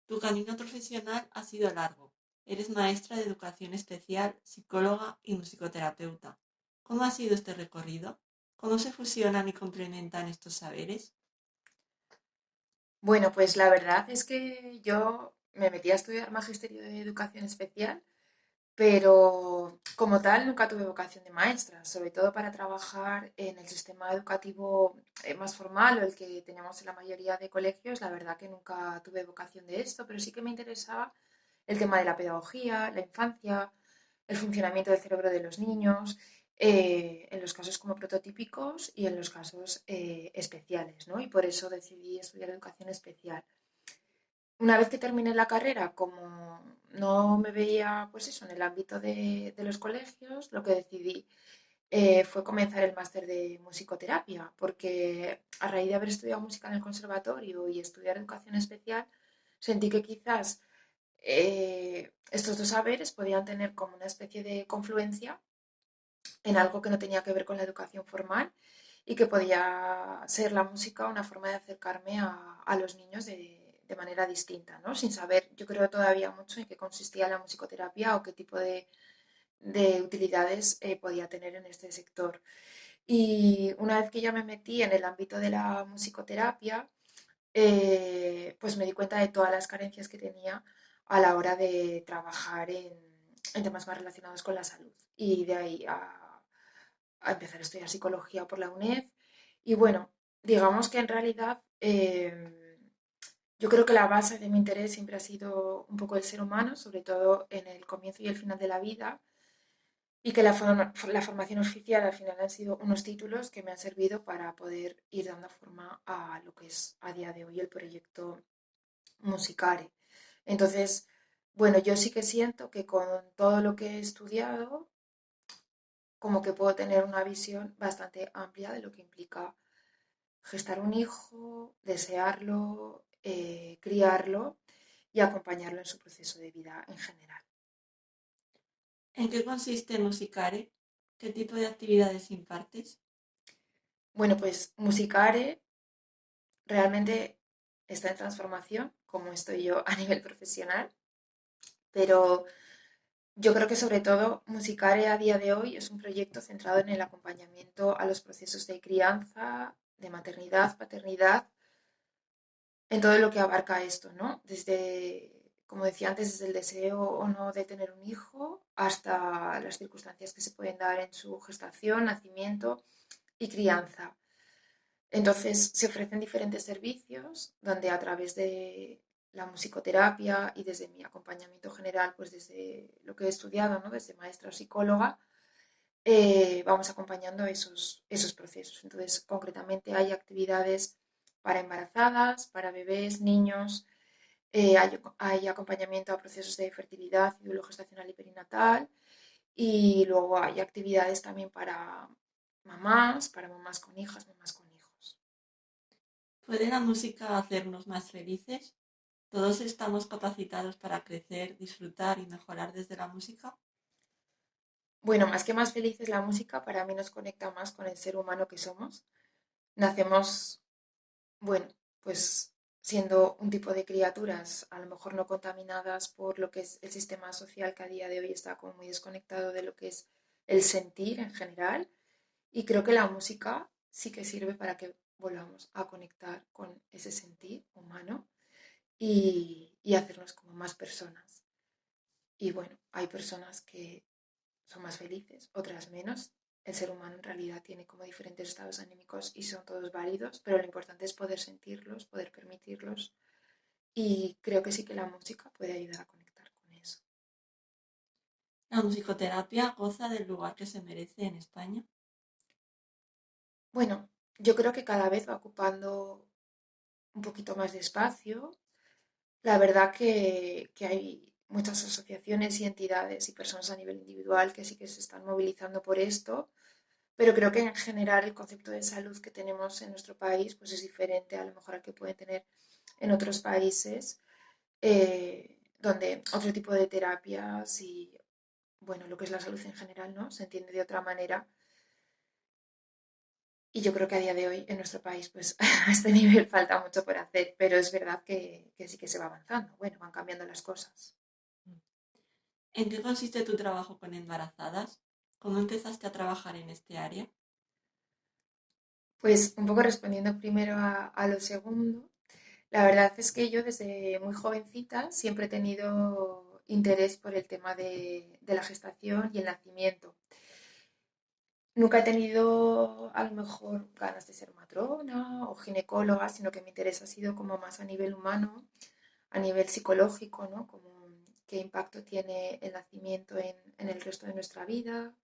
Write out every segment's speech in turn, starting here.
Tu camino profesional ha sido largo. Eres maestra de educación especial, psicóloga y musicoterapeuta. ¿Cómo ha sido este recorrido? ¿Cómo se fusionan y complementan estos saberes? Bueno, pues la verdad es que yo me metí a estudiar Magisterio de Educación Especial, pero como tal nunca tuve vocación de maestra, sobre todo para trabajar en el sistema educativo más formal o el que tenemos en la mayoría de colegios. La verdad que nunca tuve vocación de esto, pero sí que me interesaba el tema de la pedagogía, la infancia, el funcionamiento del cerebro de los niños, en los casos como prototípicos y en los casos especiales, ¿no? Y por eso decidí estudiar educación especial. Una vez que terminé la carrera, como no me veía, pues eso, en el ámbito de los colegios, lo que decidí fue comenzar el máster de musicoterapia, porque a raíz de haber estudiado música en el conservatorio y estudiar educación especial, sentí que quizás estos dos saberes podían tener como una especie de confluencia en algo que no tenía que ver con la educación formal y que podía ser la música una forma de acercarme a los niños de manera distinta, ¿no? Sin saber, yo creo todavía mucho en qué consistía la musicoterapia o qué tipo de utilidades podía tener en este sector. Y una vez que ya me metí en el ámbito de la musicoterapia, pues me di cuenta de todas las carencias que tenía a la hora de trabajar en temas más relacionados con la salud. Y de ahí a empezar a estudiar psicología por la UNED. Y bueno, digamos que en realidad yo creo que la base de mi interés siempre ha sido un poco el ser humano, sobre todo en el comienzo y el final de la vida, y que la formación oficial al final han sido unos títulos que me han servido para poder ir dando forma a lo que es a día de hoy el proyecto Musicare. Entonces, bueno, yo sí que siento que con todo lo que he estudiado, como que puedo tener una visión bastante amplia de lo que implica gestar un hijo, desearlo, criarlo y acompañarlo en su proceso de vida en general. ¿En qué consiste Musicare? ¿Qué tipo de actividades impartes? Bueno, pues Musicare realmente está en transformación, como estoy yo a nivel profesional, pero yo creo que sobre todo Musicare a día de hoy es un proyecto centrado en el acompañamiento a los procesos de crianza, de maternidad, paternidad, en todo lo que abarca esto, ¿no? Desde, como decía antes, desde el deseo o no de tener un hijo hasta las circunstancias que se pueden dar en su gestación, nacimiento y crianza. Entonces, se ofrecen diferentes servicios donde a través de la musicoterapia y desde mi acompañamiento general, pues desde lo que he estudiado, ¿no? Desde maestra o psicóloga, vamos acompañando esos procesos. Entonces, concretamente hay actividades para embarazadas, para bebés, niños, hay acompañamiento a procesos de fertilidad y duelo gestacional y perinatal, y luego hay actividades también para mamás con hijas, mamás con hijos. ¿Puede la música hacernos más felices? ¿Todos estamos capacitados para crecer, disfrutar y mejorar desde la música? Bueno, más que más felices, la música para mí nos conecta más con el ser humano que somos. Nacemos, bueno, pues siendo un tipo de criaturas a lo mejor no contaminadas por lo que es el sistema social que a día de hoy está como muy desconectado de lo que es el sentir en general. Y creo que la música sí que sirve para que volvamos a conectar con ese sentir humano y hacernos como más personas. Y bueno, hay personas que son más felices, otras menos. El ser humano en realidad tiene como diferentes estados anímicos y son todos válidos, pero lo importante es poder sentirlos, poder permitirlos y creo que sí que la música puede ayudar a conectar con eso. ¿La musicoterapia goza del lugar que se merece en España? Bueno, yo creo que cada vez va ocupando un poquito más de espacio. La verdad que hay muchas asociaciones y entidades y personas a nivel individual que sí que se están movilizando por esto, pero creo que en general el concepto de salud que tenemos en nuestro país pues es diferente a lo mejor al que pueden tener en otros países, donde otro tipo de terapias y bueno, lo que es la salud en general, ¿no? Se entiende de otra manera. Y yo creo que a día de hoy en nuestro país, pues a este nivel falta mucho por hacer, pero es verdad que sí que se va avanzando. Bueno, van cambiando las cosas. ¿En qué consiste tu trabajo con embarazadas? ¿Cómo empezaste a trabajar en este área? Pues un poco respondiendo primero a lo segundo, la verdad es que yo desde muy jovencita siempre he tenido interés por el tema de la gestación y el nacimiento. Nunca he tenido a lo mejor ganas de ser matrona o ginecóloga, sino que mi interés ha sido como más a nivel humano, a nivel psicológico, ¿no? Como qué impacto tiene el nacimiento en el resto de nuestra vida,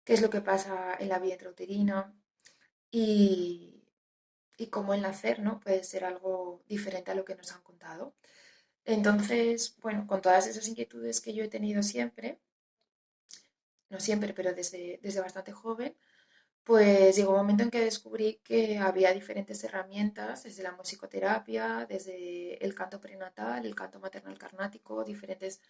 qué es lo que pasa en la vida intrauterina y, y cómo el nacer, ¿no? Puede ser algo diferente a lo que nos han contado. Entonces, bueno, con todas esas inquietudes que yo he tenido siempre, no siempre, pero desde bastante joven, pues llegó un momento en que descubrí que había diferentes herramientas, desde la musicoterapia, desde el canto prenatal, el canto maternal carnático, diferentes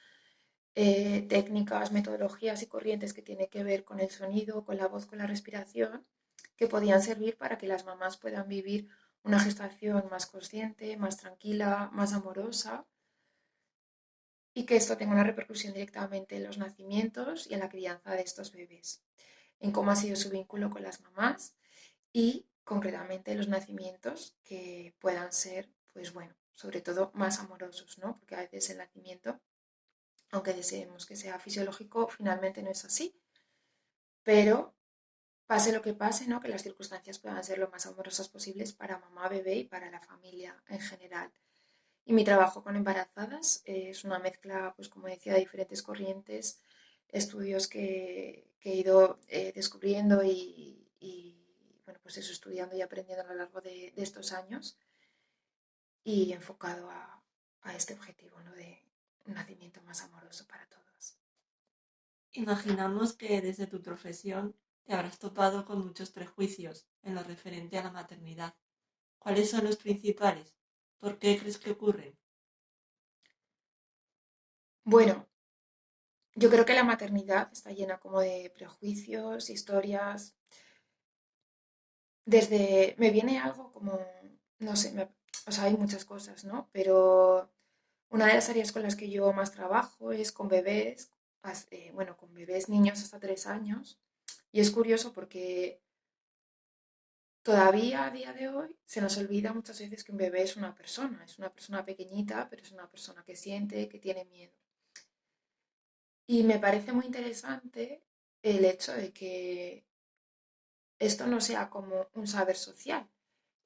técnicas, metodologías y corrientes que tienen que ver con el sonido, con la voz, con la respiración, que podían servir para que las mamás puedan vivir una gestación más consciente, más tranquila, más amorosa y que esto tenga una repercusión directamente en los nacimientos y en la crianza de estos bebés, en cómo ha sido su vínculo con las mamás y concretamente los nacimientos que puedan ser, pues bueno, sobre todo más amorosos, ¿no? Porque a veces el nacimiento, aunque deseemos que sea fisiológico, finalmente no es así, pero pase lo que pase, ¿no? Que las circunstancias puedan ser lo más amorosas posibles para mamá, bebé y para la familia en general. Y mi trabajo con embarazadas es una mezcla, pues como decía, de diferentes corrientes, estudios que he ido descubriendo bueno, pues eso, estudiando y aprendiendo a lo largo de estos años y enfocado a este objetivo, ¿no? De un nacimiento más amoroso para todos. Imaginamos que desde tu profesión te habrás topado con muchos prejuicios en lo referente a la maternidad. ¿Cuáles son los principales? ¿Por qué crees que ocurren? Bueno, yo creo que la maternidad está llena como de prejuicios, historias. Me viene algo como, no sé, o sea, hay muchas cosas, ¿no? Pero una de las áreas con las que yo más trabajo es con bebés, bueno, con bebés niños hasta 3 años. Y es curioso porque todavía a día de hoy se nos olvida muchas veces que un bebé es una persona pequeñita, pero es una persona que siente, que tiene miedo. Y me parece muy interesante el hecho de que esto no sea como un saber social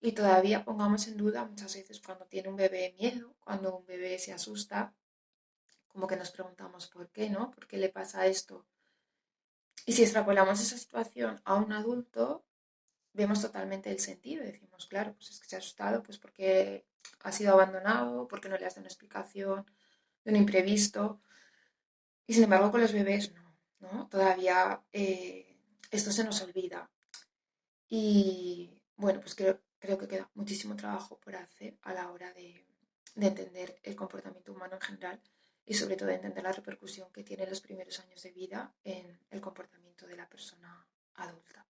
y todavía pongamos en duda muchas veces cuando tiene un bebé miedo, cuando un bebé se asusta, como que nos preguntamos por qué, ¿no? ¿Por qué le pasa esto? Y si extrapolamos esa situación a un adulto, vemos totalmente el sentido. Decimos, claro, pues es que se ha asustado, pues porque ha sido abandonado, porque no le has dado una explicación de un imprevisto. Y sin embargo, con los bebés no, ¿no? Todavía esto se nos olvida. Y bueno, pues creo que queda muchísimo trabajo por hacer a la hora de entender el comportamiento humano en general y sobre todo de entender la repercusión que tiene los primeros años de vida en el comportamiento de la persona adulta.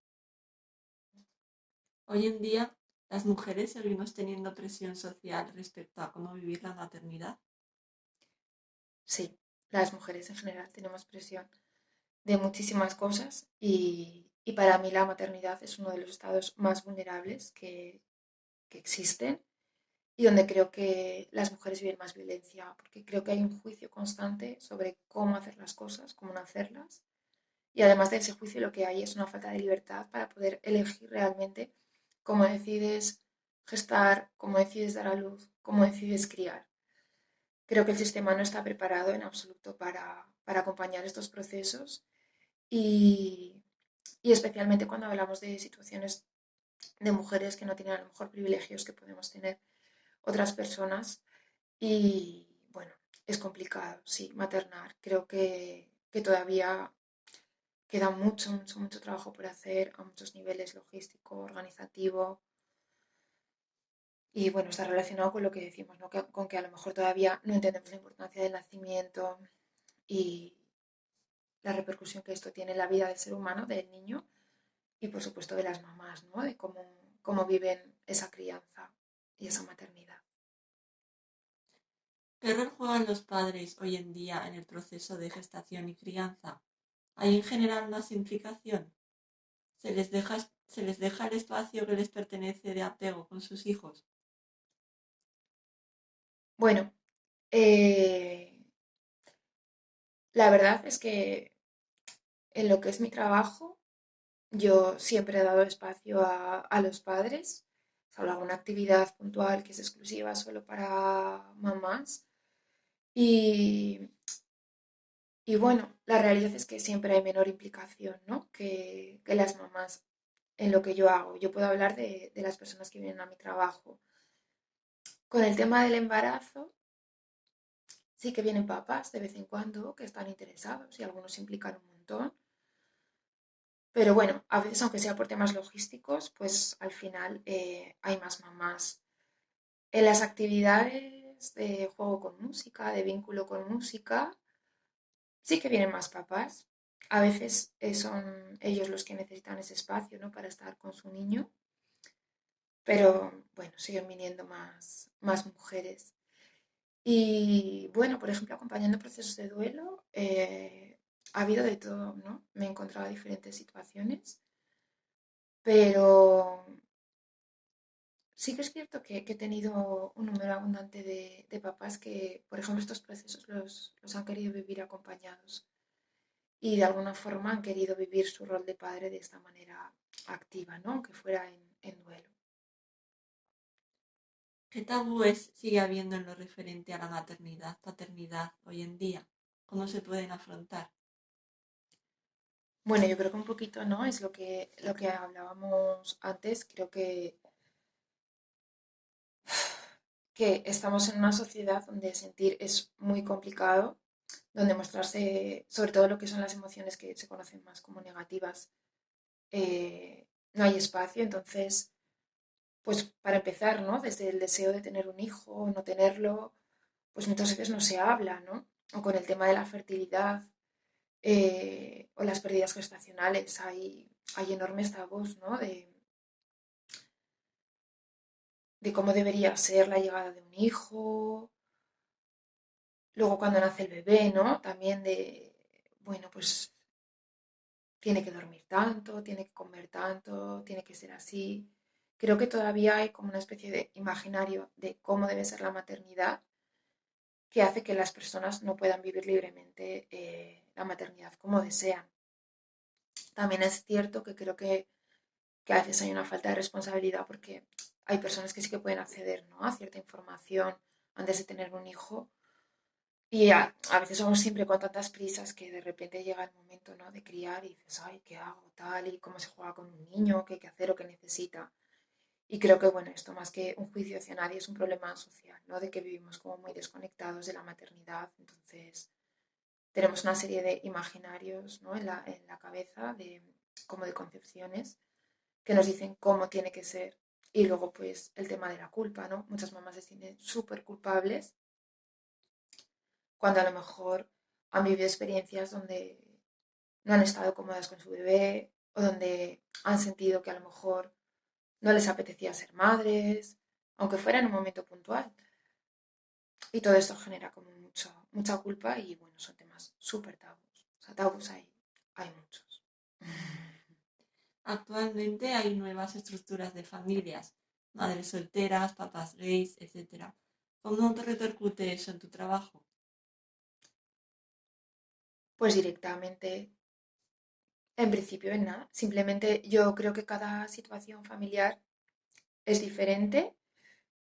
Hoy en día, las mujeres seguimos teniendo presión social respecto a cómo vivir la maternidad. Sí, las mujeres en general tenemos presión de muchísimas cosas y para mí la maternidad es uno de los estados más vulnerables que existen y donde creo que las mujeres viven más violencia, porque creo que hay un juicio constante sobre cómo hacer las cosas, cómo no hacerlas, y además de ese juicio lo que hay es una falta de libertad para poder elegir realmente cómo decides gestar, cómo decides dar a luz, cómo decides criar. Creo que el sistema no está preparado en absoluto para acompañar estos procesos y, y especialmente cuando hablamos de situaciones de mujeres que no tienen a lo mejor privilegios que podemos tener otras personas. Y bueno, es complicado, sí, maternar. Creo que todavía queda mucho, mucho, mucho trabajo por hacer a muchos niveles logístico, organizativo. Y bueno, está relacionado con lo que decimos, ¿no? Con que a lo mejor todavía no entendemos la importancia del nacimiento y la repercusión que esto tiene en la vida del ser humano, del niño, y por supuesto de las mamás, ¿no? De cómo viven esa crianza y esa maternidad. ¿Qué rol juegan los padres hoy en día en el proceso de gestación y crianza? ¿Hay en general más implicación? ¿Se les deja el espacio que les pertenece de apego con sus hijos? Bueno, eh, la verdad es que en lo que es mi trabajo, yo siempre he dado espacio a los padres, salvo alguna actividad puntual que es exclusiva solo para mamás. Y, y bueno, la realidad es que siempre hay menor implicación, ¿no? Que las mamás en lo que yo hago. Yo puedo hablar de las personas que vienen a mi trabajo. Con el tema del embarazo, sí que vienen papás de vez en cuando que están interesados y algunos se implican un montón. Pero bueno, a veces, aunque sea por temas logísticos, pues al final hay más mamás. En las actividades de juego con música, de vínculo con música, sí que vienen más papás. A veces son ellos los que necesitan ese espacio, ¿no? Para estar con su niño. Pero bueno, siguen viniendo más mujeres. Y bueno, por ejemplo, acompañando procesos de duelo, ha habido de todo, ¿no? Me he encontrado diferentes situaciones, pero sí que es cierto que he tenido un número abundante de papás que, por ejemplo, estos procesos los han querido vivir acompañados y de alguna forma han querido vivir su rol de padre de esta manera activa, ¿no? Aunque fuera en duelo. ¿Qué tabúes sigue habiendo en lo referente a la maternidad, paternidad hoy en día? ¿Cómo se pueden afrontar? Bueno, yo creo que un poquito, ¿no? Es lo que hablábamos antes. Creo que estamos en una sociedad donde sentir es muy complicado, donde mostrarse, sobre todo lo que son las emociones que se conocen más como negativas, no hay espacio. Entonces, pues para empezar, ¿no? Desde el deseo de tener un hijo, no tenerlo, pues muchas veces no se habla, ¿no? O con el tema de la fertilidad o las pérdidas gestacionales, hay enormes tabús, ¿no? De cómo debería ser la llegada de un hijo, luego cuando nace el bebé, ¿no? También bueno, pues tiene que dormir tanto, tiene que comer tanto, tiene que ser así. Creo que todavía hay como una especie de imaginario de cómo debe ser la maternidad que hace que las personas no puedan vivir libremente la maternidad como desean. También es cierto que creo que a veces hay una falta de responsabilidad porque hay personas que sí que pueden acceder, ¿no? A cierta información antes de tener un hijo. Y a veces somos siempre con tantas prisas que de repente llega el momento, ¿no? De criar y dices, ay, ¿qué hago? Tal, y cómo se juega con un niño, qué hay que hacer o qué necesita. Y creo que, bueno, esto más que un juicio hacia nadie es un problema social, ¿no? De que vivimos como muy desconectados de la maternidad. Entonces, tenemos una serie de imaginarios, ¿no? En la cabeza, como de concepciones, que nos dicen cómo tiene que ser. Y luego, pues, el tema de la culpa, ¿no? Muchas mamás se sienten súper culpables cuando a lo mejor han vivido experiencias donde no han estado cómodas con su bebé o donde han sentido que a lo mejor no les apetecía ser madres, aunque fuera en un momento puntual. Y todo esto genera como mucha culpa y bueno, son temas súper tabús. O sea, tabús hay muchos. Actualmente hay nuevas estructuras de familias, madres solteras, papás gays, etc. ¿Cómo te repercute eso en tu trabajo? Pues directamente, en principio, en nada. Simplemente yo creo que cada situación familiar es diferente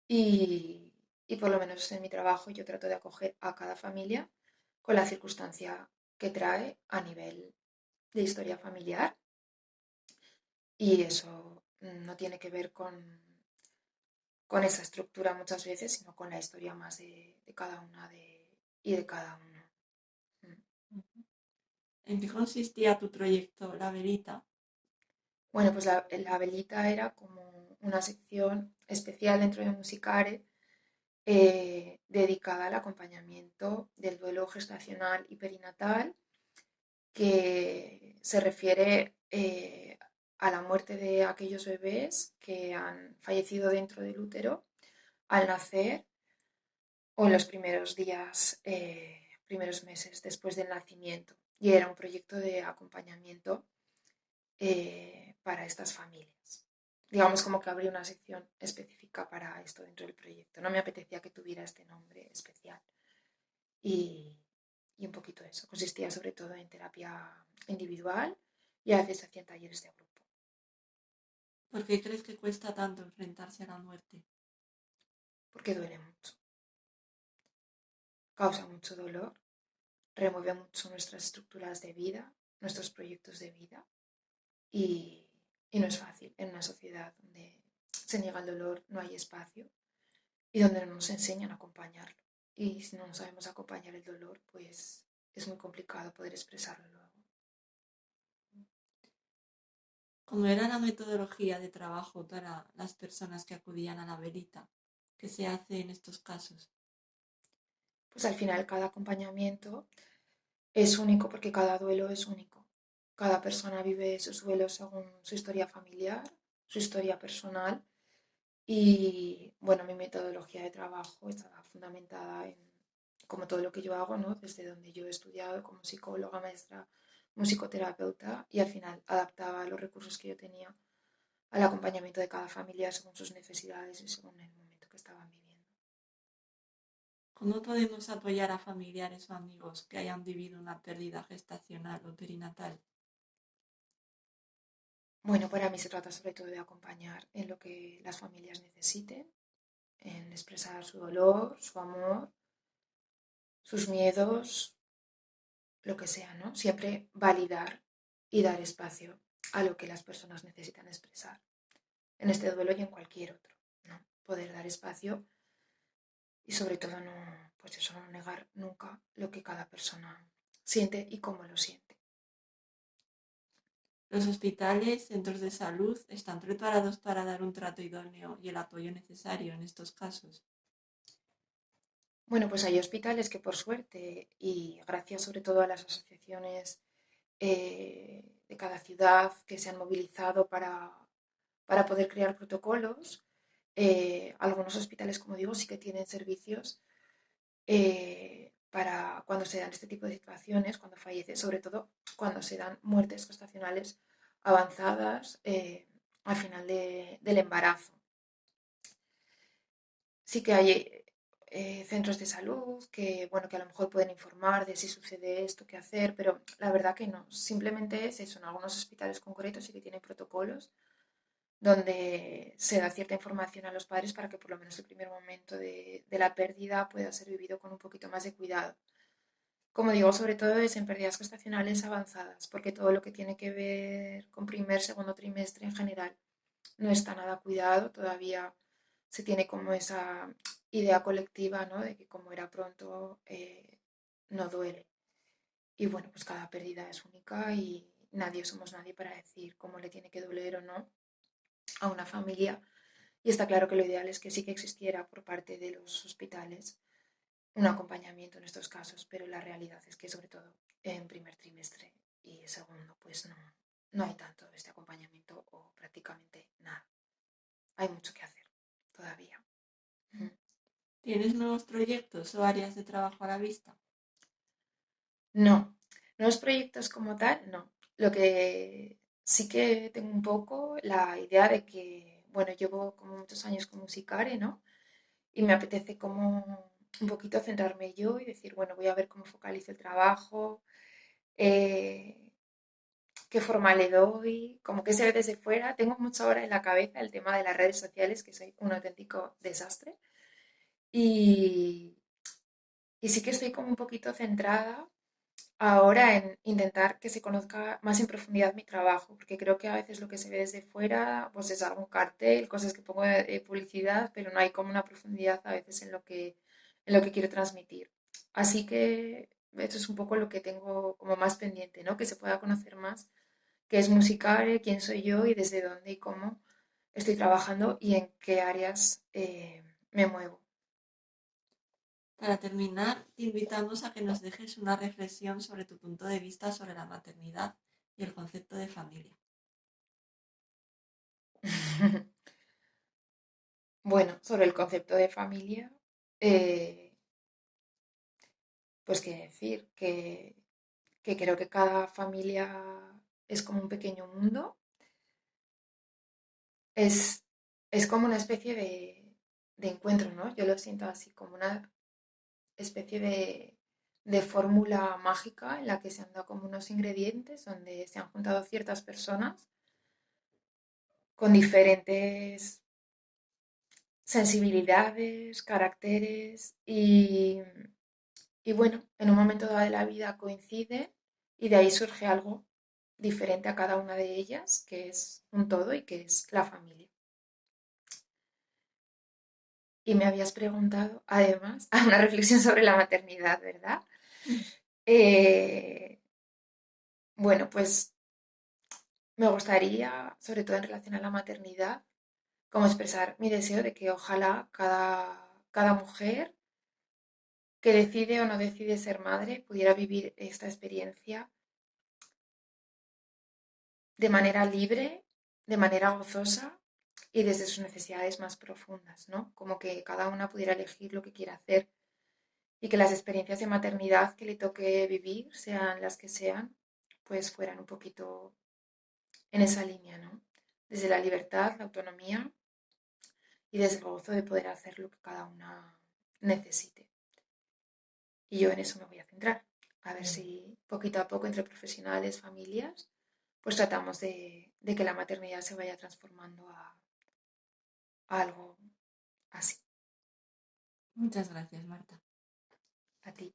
y por lo menos en mi trabajo yo trato de acoger a cada familia con la circunstancia que trae a nivel de historia familiar y eso no tiene que ver con esa estructura muchas veces, sino con la historia más de cada una y de cada uno. Mm. ¿En qué consistía tu proyecto La Verita? Bueno, pues la velita era como una sección especial dentro de Musicare dedicada al acompañamiento del duelo gestacional y perinatal que se refiere a la muerte de aquellos bebés que han fallecido dentro del útero al nacer o en los primeros días, primeros meses después del nacimiento. Y era un proyecto de acompañamiento para estas familias. Digamos como que abrí una sección específica para esto dentro del proyecto. No me apetecía que tuviera este nombre especial. Y, y un poquito eso. Consistía sobre todo en terapia individual y a veces hacían talleres de grupo. ¿Por qué crees que cuesta tanto enfrentarse a la muerte? Porque duele mucho. Causa mucho dolor. Remueve mucho nuestras estructuras de vida, nuestros proyectos de vida. Y no es fácil en una sociedad donde se niega el dolor, no hay espacio y donde no nos enseñan a acompañarlo. Y si no nos sabemos acompañar el dolor, pues es muy complicado poder expresarlo luego. ¿Cómo era la metodología de trabajo para las personas que acudían a la velita? ¿Qué se hace en estos casos? Pues al final cada acompañamiento es único porque cada duelo es único. Cada persona vive sus duelos según su historia familiar, su historia personal y bueno, mi metodología de trabajo está fundamentada en, como todo lo que yo hago, ¿no? Desde donde yo he estudiado como psicóloga, maestra, musicoterapeuta y al final adaptaba los recursos que yo tenía al acompañamiento de cada familia según sus necesidades y según el momento que estaban viviendo. ¿Cómo podemos apoyar a familiares o amigos que hayan vivido una pérdida gestacional o perinatal? Bueno, para mí se trata sobre todo de acompañar en lo que las familias necesiten, en expresar su dolor, su amor, sus miedos, lo que sea, ¿no? Siempre validar y dar espacio a lo que las personas necesitan expresar, en este duelo y en cualquier otro, ¿no? Poder dar espacio y sobre todo no, pues eso, no negar nunca lo que cada persona siente y cómo lo siente. Los hospitales, centros de salud están preparados para dar un trato idóneo y el apoyo necesario en estos casos. Bueno, pues hay hospitales que por suerte y gracias sobre todo a las asociaciones de cada ciudad que se han movilizado para poder crear protocolos, algunos hospitales, como digo, sí que tienen servicios para cuando se dan este tipo de situaciones, cuando fallece, sobre todo cuando se dan muertes gestacionales avanzadas al final del embarazo. Sí que hay centros de salud que, bueno, que a lo mejor pueden informar de si sucede esto, qué hacer, pero la verdad que no. Simplemente es eso. En algunos hospitales concretos sí que tienen protocolos donde se da cierta información a los padres para que por lo menos el primer momento de la pérdida pueda ser vivido con un poquito más de cuidado. Como digo, sobre todo es en pérdidas gestacionales avanzadas, porque todo lo que tiene que ver con primer, segundo trimestre en general no está nada cuidado, todavía se tiene como esa idea colectiva, ¿no? De que como era pronto, no duele. Y bueno, pues cada pérdida es única y nadie somos nadie para decir cómo le tiene que doler o no a una familia. Y está claro que lo ideal es que sí que existiera por parte de los hospitales un acompañamiento en estos casos, pero la realidad es que sobre todo en primer trimestre y segundo, pues no, no hay tanto este acompañamiento o prácticamente nada. Hay mucho que hacer todavía. ¿Tienes nuevos proyectos o áreas de trabajo a la vista? No, nuevos proyectos como tal, no. Lo que sí que tengo un poco la idea de que, bueno, llevo como muchos años como musicare, ¿no? Y me apetece como un poquito centrarme yo y decir, bueno, voy a ver cómo focalizo el trabajo, eh, qué forma le doy, como que se ve desde fuera. Tengo mucho ahora en la cabeza el tema de las redes sociales, que soy un auténtico desastre. Y, y sí que estoy como un poquito centrada ahora en intentar que se conozca más en profundidad mi trabajo, porque creo que a veces lo que se ve desde fuera, pues es algún cartel, cosas que pongo de publicidad, pero no hay como una profundidad a veces en lo que quiero transmitir. Así que eso es un poco lo que tengo como más pendiente, ¿no? Que se pueda conocer más qué es Musicare, quién soy yo y desde dónde y cómo estoy trabajando y en qué áreas me muevo. Para terminar, te invitamos a que nos dejes una reflexión sobre tu punto de vista sobre la maternidad y el concepto de familia. Bueno, sobre el concepto de familia, eh, pues qué decir, que creo que cada familia es como un pequeño mundo, es, es como una especie de encuentro, ¿no? Yo lo siento así, como una especie de fórmula mágica en la que se han dado como unos ingredientes donde se han juntado ciertas personas con diferentes sensibilidades, caracteres y bueno, en un momento dado de la vida coincide y de ahí surge algo diferente a cada una de ellas, que es un todo y que es la familia. Y me habías preguntado, además, a una reflexión sobre la maternidad, ¿verdad? Eh, bueno, pues me gustaría, sobre todo en relación a la maternidad, como expresar mi deseo de que ojalá cada mujer que decide o no decide ser madre pudiera vivir esta experiencia de manera libre, de manera gozosa y desde sus necesidades más profundas, ¿no? Como que cada una pudiera elegir lo que quiera hacer y que las experiencias de maternidad que le toque vivir, sean las que sean, pues fueran un poquito en esa línea, ¿no? Desde la libertad, la autonomía y desde el gozo de poder hacer lo que cada una necesite. Y yo en eso me voy a centrar. A ver si poquito a poco entre profesionales, familias, pues tratamos de que la maternidad se vaya transformando a algo así. Muchas gracias, Marta. A ti.